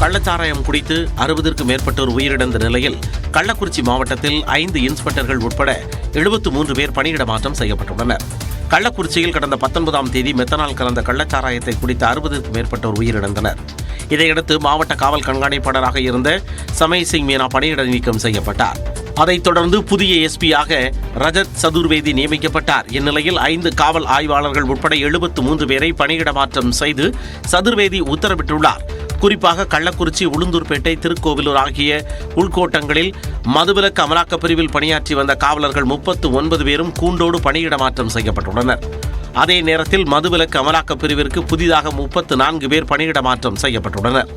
கள்ளச்சாராயம் குடித்து 60க்கும் மேற்பட்டோர் உயிரிழந்த நிலையில் கள்ளக்குறிச்சி மாவட்டத்தில் 5 இன்ஸ்பெக்டர்கள் உட்பட 73 பேர் பணியிட மாற்றம் செய்யப்பட்டுள்ளனர். கள்ளக்குறிச்சியில் கடந்த 19ஆம் தேதி மெத்தனால் கலந்த கள்ளச்சாராயத்தை குடித்த 60க்கும் மேற்பட்டோர் உயிரிழந்தனர். இதையடுத்து மாவட்ட காவல் கண்காணிப்பாளராக இருந்த சமய் சிங் மீனா பணியிட நீக்கம் செய்யப்பட்டார். அதைத் தொடர்ந்து புதிய எஸ்பியாக ரஜத் சதுர்வேதி நியமிக்கப்பட்டார். இந்நிலையில் 5 காவல் ஆய்வாளர்கள் உட்பட 73 பேரை பணியிட மாற்றம் செய்து சதுர்வேதி உத்தரவிட்டுள்ளார். குறிப்பாக கள்ளக்குறிச்சி, உளுந்தூர்பேட்டை, திருக்கோவிலூர் ஆகிய உள்கோட்டங்களில் மதுவிலக்கு அமலாக்கப் பிரிவில் பணியாற்றி வந்த காவலர்கள் 39 பேரும் கூண்டோடு பணியிட மாற்றம் செய்யப்பட்டுள்ளனர். அதே நேரத்தில் மதுவிலக்கு அமலாக்கப் பிரிவிற்கு புதிதாக 34 பேர் பணியிட மாற்றம் செய்யப்பட்டுள்ளனர்.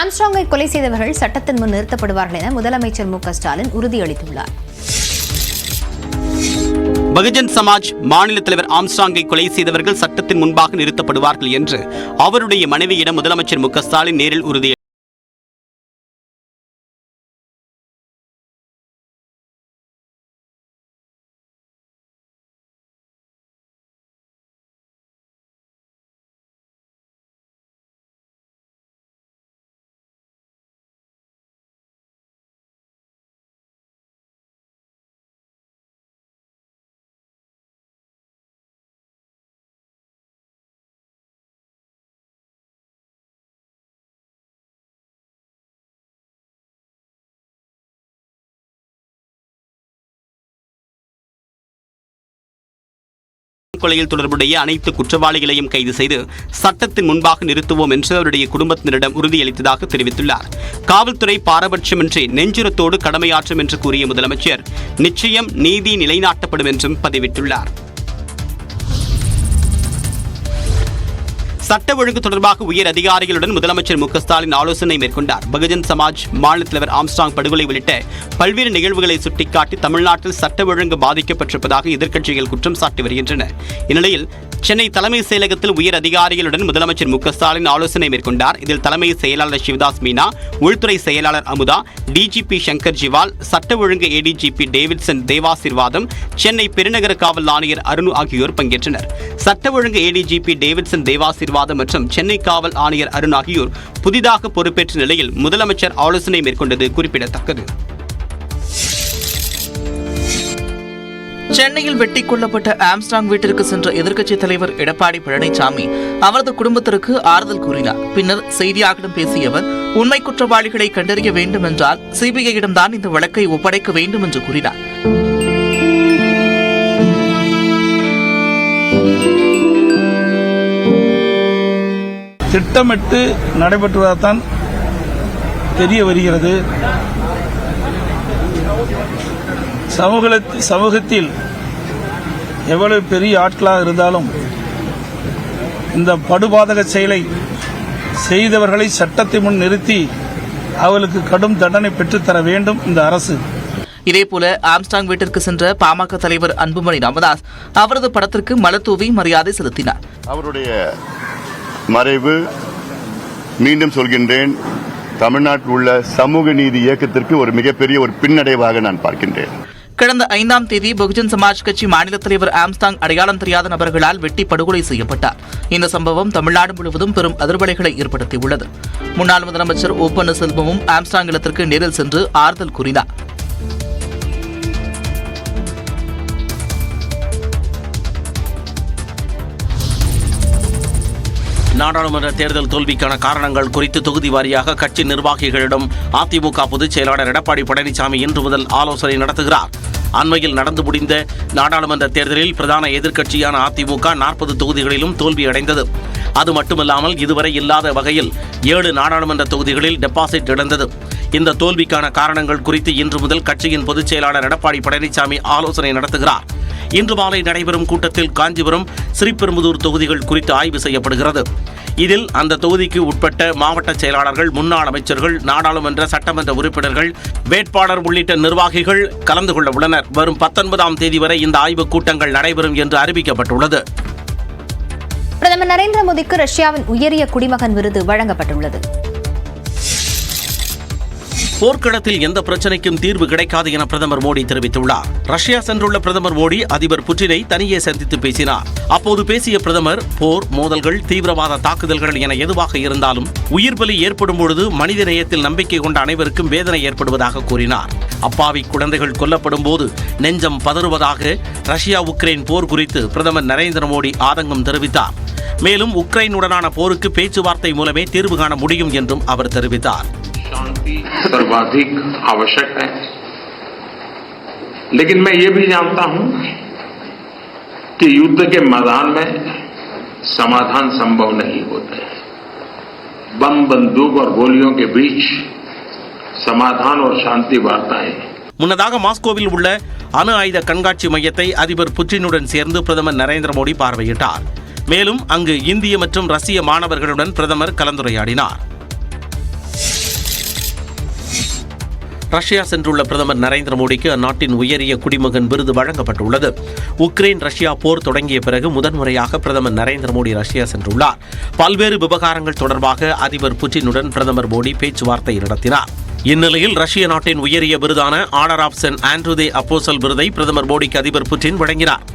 ஆம்ஸ்ட்ராங்கை கொலை செய்தவர்கள் சட்டத்தின் முன் நிறுத்தப்படுவார்கள் என முதலமைச்சர் மு க ஸ்டாலின் உறுதியளித்துள்ளார். பகுஜன் சமாஜ் மாநில தலைவர் ஆம்ஸ்ட்ராங்கை கொலை செய்தவர்கள் சட்டத்தின் முன்பாக நிறுத்தப்படுவார்கள் என்று அவருடைய மனைவியிடம் முதலமைச்சர் மு க ஸ்டாலின் நேரில் உறுதி கொலையில் தொடர்புடைய அனைத்து குற்றவாளிகளையும் கைது செய்து சட்டத்தின் முன்பாக நிறுத்துவோம் என்று அவருடைய குடும்பத்தினரிடம் உறுதியளித்ததாக தெரிவித்துள்ளார். காவல்துறை பாரபட்சமின்றி நெஞ்சுரத்தோடு கடமையாற்றும் என்று கூறிய முதலமைச்சர் நிச்சயம் நீதி நிலைநாட்டப்படும் என்றும் பதிவிட்டுள்ளார். சட்ட ஒழுங்கு தொடர்பாக உயர் அதிகாரிகளுடன் முதலமைச்சர் மு க ஸ்டாலின் ஆலோசனை மேற்கொண்டார். பகுஜன் சமாஜ் மாநில தலைவர் ஆம்ஸ்ட்ராங் படுகொலை உள்ளிட்ட பல்வேறு நிகழ்வுகளை சுட்டிக்காட்டி தமிழ்நாட்டில் சட்ட ஒழுங்கு பாதிக்கப்பட்டிருப்பதாக எதிர்க்கட்சிகள் குற்றம் சாட்டி வருகின்றன. இந்நிலையில் சென்னை தலைமை செயலகத்தில் உயர் அதிகாரிகளுடன் முதலமைச்சர் மு க ஸ்டாலின் ஆலோசனை மேற்கொண்டார். இதில் தலைமை செயலாளர் சிவதாஸ் மீனா, உள்துறை செயலாளர் அமுதா, டிஜிபி சங்கர் ஜிவால், சட்ட ஒழுங்கு ஏடிஜிபி டேவிட்சன் தேவாசீர்வாதம், சென்னை பெருநகர காவல் ஆணையர் அருணு ஆகியோர் பங்கேற்றனர். சட்ட ஒழுங்கு ஏடிஜிபி டேவிட்சன் தேவாசீர்வாதம் மற்றும் சென்னை காவல் ஆணையர் அருண் ஆகியோர் புதிதாக பொறுப்பேற்ற நிலையில் முதலமைச்சர் ஆலோசனை மேற்கொண்டது குறிப்பிடத்தக்கது. சென்னையில் வெட்டிக் கொல்லப்பட்ட ஆம்ஸ்ட்ராங் வீட்டிற்கு சென்ற எதிர்க்கட்சித் தலைவர் எடப்பாடி பழனிசாமி அவரது குடும்பத்திற்கு ஆறுதல் கூறினார். பின்னர் செய்தியாளர்களிடம் பேசிய அவர், உண்மை குற்றவாளிகளை கண்டறிய வேண்டும் என்றால் சிபிஐயிடம்தான் இந்த வழக்கை ஒப்படைக்க வேண்டும் என்று கூறினார். திட்டமிட்டு நடைபெற்றுவதால்தான் தெரிய வருகிறது. சமூகத்தில் எவ்வளவு பெரிய ஆட்களாக இருந்தாலும் இந்த படுபாதக செயலை செய்தவர்களை சட்டத்தை முன் நிறுத்தி அவர்களுக்கு கடும் தண்டனை பெற்றுத்தர வேண்டும் இந்த அரசு. இதேபோல ஆம்ஸ்ட்ராங் வீட்டிற்கு சென்ற பாமக தலைவர் அன்புமணி ராமதாஸ் அவரது படத்திற்கு மலர் தூவி மரியாதை செலுத்தினார். அவருடைய மறைவு, மீண்டும் சொல்கின்றேன், தமிழ்நாட்டில் உள்ள சமூக நீதி இயக்கத்திற்கு ஒரு மிகப்பெரிய ஒரு பின்னடைவாக நான் பார்க்கின்றேன். கடந்த 5ஆம் தேதி பகுஜன் சமாஜ் கட்சி மாநில தலைவர் ஆம்ஸ்ட்ராங் அடையாளம் தெரியாத நபர்களால் வெட்டி படுகொலை செய்யப்பட்டார். இந்த சம்பவம் தமிழ்நாடு முழுவதும் பெரும் அதிர்வலைகளை ஏற்படுத்தியுள்ளது. முன்னாள் முதலமைச்சர் ஓ பன்னீர்செல்வமும் ஆம்ஸ்ட்ராங் இல்லத்திற்கு நேரில் சென்று ஆறுதல் கூறினார். நாடாளுமன்ற தேர்தல் தோல்விக்கான காரணங்கள் குறித்து தொகுதி வாரியாக கட்சி நிர்வாகிகளிடம் அதிமுக பொதுச் செயலாளர் எடப்பாடி பழனிசாமி இன்று முதல் ஆலோசனை நடத்துகிறார். அண்மையில் நடந்து முடிந்த நாடாளுமன்ற தேர்தலில் பிரதான எதிர்க்கட்சியான அதிமுக 40 தொகுதிகளிலும் தோல்வியடைந்தது. அது மட்டுமல்லாமல் இதுவரை இல்லாத வகையில் 7 நாடாளுமன்ற தொகுதிகளில் டெபாசிட் இழந்தது. இந்த தோல்விக்கான காரணங்கள் குறித்து இன்று முதல் கட்சியின் பொதுச் செயலாளர் எடப்பாடி பழனிசாமி ஆலோசனை நடத்துகிறார். இன்று மாலை நடைபெறும் கூட்டத்தில் காஞ்சிபுரம், ஸ்ரீபெரும்புதூர் தொகுதிகள் குறித்து ஆய்வு செய்யப்படுகிறது. இதில் அந்த தொகுதிக்கு உட்பட்ட மாவட்ட செயலாளர்கள், முன்னாள் அமைச்சர்கள், நாடாளுமன்ற சட்டமன்ற உறுப்பினர்கள், வேட்பாளர் உள்ளிட்ட நிர்வாகிகள் கலந்து கொள்ள உள்ளனர். வரும் 19ஆம் தேதி வரை இந்த ஆய்வுக் கூட்டங்கள் நடைபெறும் என்று அறிவிக்கப்பட்டுள்ளது. பிரதமர் நரேந்திர மோடிக்கு ரஷ்யாவின் உயரிய குடிமகன் விருது வழங்கப்பட்டுள்ளது. போர்க்களத்தில் எந்த பிரச்சனைக்கும் தீர்வு கிடைக்காது என பிரதமர் மோடி தெரிவித்துள்ளார். ரஷ்யா சென்றுள்ள பிரதமர் மோடி அதிபர் புட்டினை தனியே சந்தித்து பேசினார். அப்போது பேசிய பிரதமர், போர், மோதல்கள், தீவிரவாத தாக்குதல்கள் என எதுவாக இருந்தாலும் உயிர் பலி ஏற்படும் பொழுது மனித நேயத்தில் நம்பிக்கை கொண்ட அனைவருக்கும் வேதனை ஏற்படுவதாக கூறினார். அப்பாவி குழந்தைகள் கொல்லப்படும் போது நெஞ்சம் பதறுவதாக ரஷ்யா உக்ரைன் போர் குறித்து பிரதமர் நரேந்திர மோடி ஆதங்கம் தெரிவித்தார். மேலும் உக்ரைனுடனான போருக்கு பேச்சுவார்த்தை மூலமே தீர்வு காண முடியும் என்றும் அவர் தெரிவித்தார். शांति सर्वाधिक आवश्यक है, लेकिन मैं ये भी जानता हूं कि युद्ध के मैदान में समाधान संभव नहीं होते। बम, बंदूक और गोलियों के बीच समाधान और शांति वार्ताएं। முன்னதாக மாஸ்கோவில் உள்ள அணு ஆயுத கண்காட்சி மையத்தை அதிபர் புட்டினுடன் சேர்ந்து பிரதமர் நரேந்திர மோடி பார்வையிட்டார். மேலும் அங்கு இந்திய மற்றும் ரஷ்ய மாணவர்களுடன் பிரதமர் கலந்துரையாடினார். ரஷ்யா சென்றுள்ள பிரதமர் நரேந்திர மோடிக்கு அந்நாட்டின் உயரிய குடிமகன் விருது வழங்கப்பட்டுள்ளது. உக்ரைன் ரஷ்யா போர் தொடங்கிய பிறகு முதன்முறையாக பிரதமர் நரேந்திர மோடி ரஷ்யா சென்றுள்ளார். பல்வேறு விவகாரங்கள் தொடர்பாக அதிபர் புட்டினுடன் பிரதமர் மோடி பேச்சுவார்த்தை நடத்தினார். இந்நிலையில் ரஷ்ய நாட்டின் உயரிய விருதான order of Saint Andrew the apostle விருதை பிரதமர் மோடிக்கு அதிபர் புட்டின் வழங்கினார்.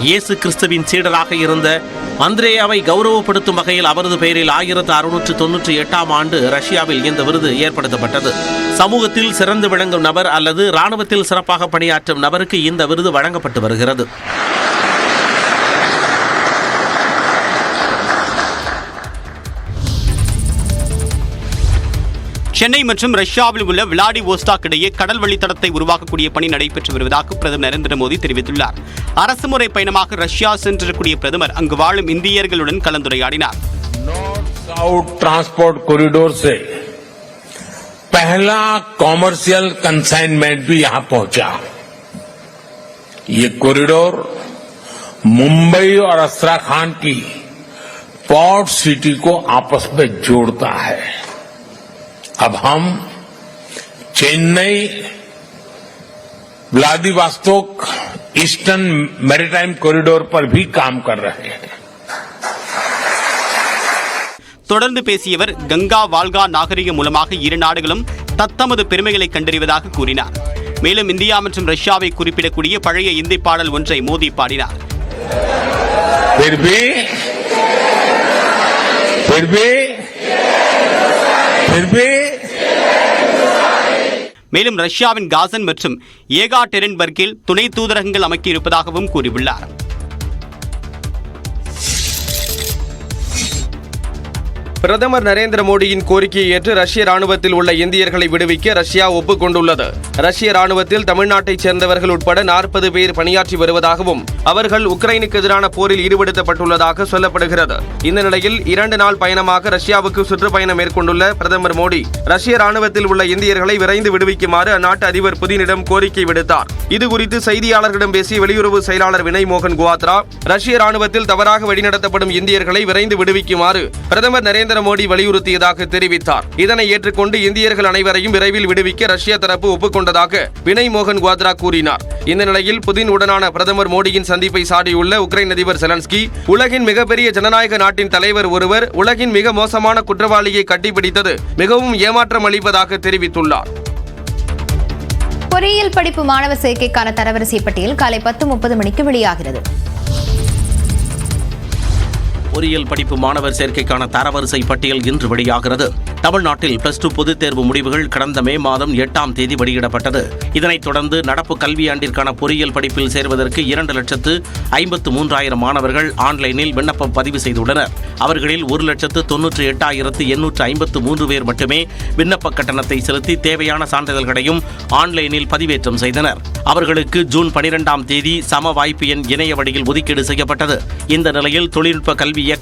இயேசு கிறிஸ்துவின் சீடராக இருந்த அந்திரேயாவை கௌரவப்படுத்தும் வகையில் அவரது பெயரில் 1698 ஆண்டு ரஷ்யாவில் இந்த விருது ஏற்படுத்தப்பட்டது. சமூகத்தில் சிறந்து விளங்கும் நபர் அல்லது இராணுவத்தில் சிறப்பாக பணியாற்றும் நபருக்கு இந்த விருது வழங்கப்பட்டு வருகிறது. சென்னை மற்றும் ரஷ்யாவில் உள்ள விளாடிவோஸ்டாக் இடையே கடல் வழித்தடத்தை உருவாக்கக்கூடிய பணி நடைபெற்று வருவதாக பிரதமர் நரேந்திர மோடி தெரிவித்துள்ளார். அரசுமுறை பயணமாக ரஷ்யா சென்றிருக்கக்கூடிய பிரதமர் அங்கு வாழும் இந்தியர்களுடன் கலந்துரையாடினார். नॉर्थ साउथ ट्रांसपोर्ट कॉरिडोर से पहला कॉमर्शियल कंसाइनमेंट भी यहां पहुंचा। ये कॉरिडोर मुंबई और अस्ट्राखान की पोर्ट सिटी को आपस में जोड़ता है। अब हम Chennai, Vladivostok eastern maritime corridor पर भी काम कर रहे हैं। தொடர்ந்து பேசியவர், கங்கா வால்கா நாகரிகம் மூலமாக இரு நாடுகளும் தத்தமது பெருமைகளை கண்டறிவதாக கூறினார். மேலும் இந்தியா மற்றும் ரஷ்யாவை குறிப்பிடக்கூடிய பழைய இந்தி பாடல் ஒன்றை மோடி பாடினார். மேலும் ரஷ்யாவின் காசன் மற்றும் ஏகாடெரின்பர்கில் துணை தூதரகங்கள் அமைக்கியிருப்பதாகவும் கூறியுள்ளார். பிரதமர் நரேந்திர மோடியின் கோரிக்கையை ஏற்று ரஷ்ய ராணுவத்தில் உள்ள இந்தியர்களை விடுவிக்க ரஷ்யா ஒப்புக்கொண்டுள்ளது. ரஷ்ய ராணுவத்தில் தமிழ்நாட்டைச் சேர்ந்தவர்கள் உட்பட 40 பேர் பணியாற்றி வருவதாகவும் அவர்கள் உக்ரைனுக்கு எதிரான போரில் ஈடுபடுத்தப்பட்டுள்ளதாக சொல்லப்படுகிறது. இந்த நிலையில் 2 நாள் பயணமாக ரஷ்யாவுக்கு சுற்றுப்பயணம் மேற்கொண்டுள்ள பிரதமர் மோடி ரஷ்ய ராணுவத்தில் உள்ள இந்தியர்களை விரைந்து விடுவிக்குமாறு அந்நாட்டு அதிபர் புதினிடம் கோரிக்கை விடுத்தார். இதுகுறித்து செய்தியாளர்களிடம் பேசிய வெளியுறவு செயலாளர் வினய் மோகன் குவாத்ரா, ரஷ்ய ராணுவத்தில் தவறாக வழிநடத்தப்படும் இந்தியர்களை விரைந்து விடுவிக்குமாறு பிரதமர் நரேந்திர மோடி வலியுறுத்தியதாக தெரிவித்தார். இதனை ஏற்றுக்கொண்டு இந்தியர்கள் அனைவரையும் விரைவில் விடுவிக்க ரஷ்யா தரப்பு ஒப்புக்கொண்டதாக வினய் மோகன் குவாத்ரா கூறினார். இந்த நிலையில் புதின் உடனான பிரதமர் மோடியின் சந்திப்பை சாடியுள்ள உக்ரைன் அதிபர் செலன்ஸ்கி, உலகின் மிகப்பெரிய ஜனநாயக நாட்டின் தலைவர் ஒருவர் உலகின் மிக மோசமான குற்றவாளியை கட்டிப்பிடித்தது மிகவும் ஏமாற்றம் அளிப்பதாக தெரிவித்துள்ளார். பொறியியல் படிப்பு மாணவர் சேர்க்கைக்கான தரவரிசை பட்டியல் காலை 10:30 மணிக்கு வெளியாகிறது. பொறியியல் படிப்பு மாணவர் சேர்க்கைக்கான தரவரிசை பட்டியல் இன்று வெளியாகிறது. தமிழ்நாட்டில் +2 பொதுத் தேர்வு முடிவுகள் கடந்த மே மாதம் 8ஆம் தேதி வெளியிடப்பட்டது. இதனைத் தொடர்ந்து நடப்பு கல்வியாண்டிற்கான பொறியியல் படிப்பில் சேர்வதற்கு 2,53,000 மாணவர்கள் ஆன்லைனில் விண்ணப்பம் பதிவு செய்துள்ளனர். அவர்களில் 1,98,853 பேர் மட்டுமே விண்ணப்ப கட்டணத்தை செலுத்தி தேவையான சான்றிதழ்களையும் ஆன்லைனில் பதிவேற்றம் செய்தனர். அவர்களுக்கு ஜூன் 12ஆம் தேதி சம வாய்ப்பு எண் இணைய வழியில் ஒதுக்கீடு செய்யப்பட்டது. இந்த நிலையில் தொழில்நுட்ப கல்வி இயக்ககம்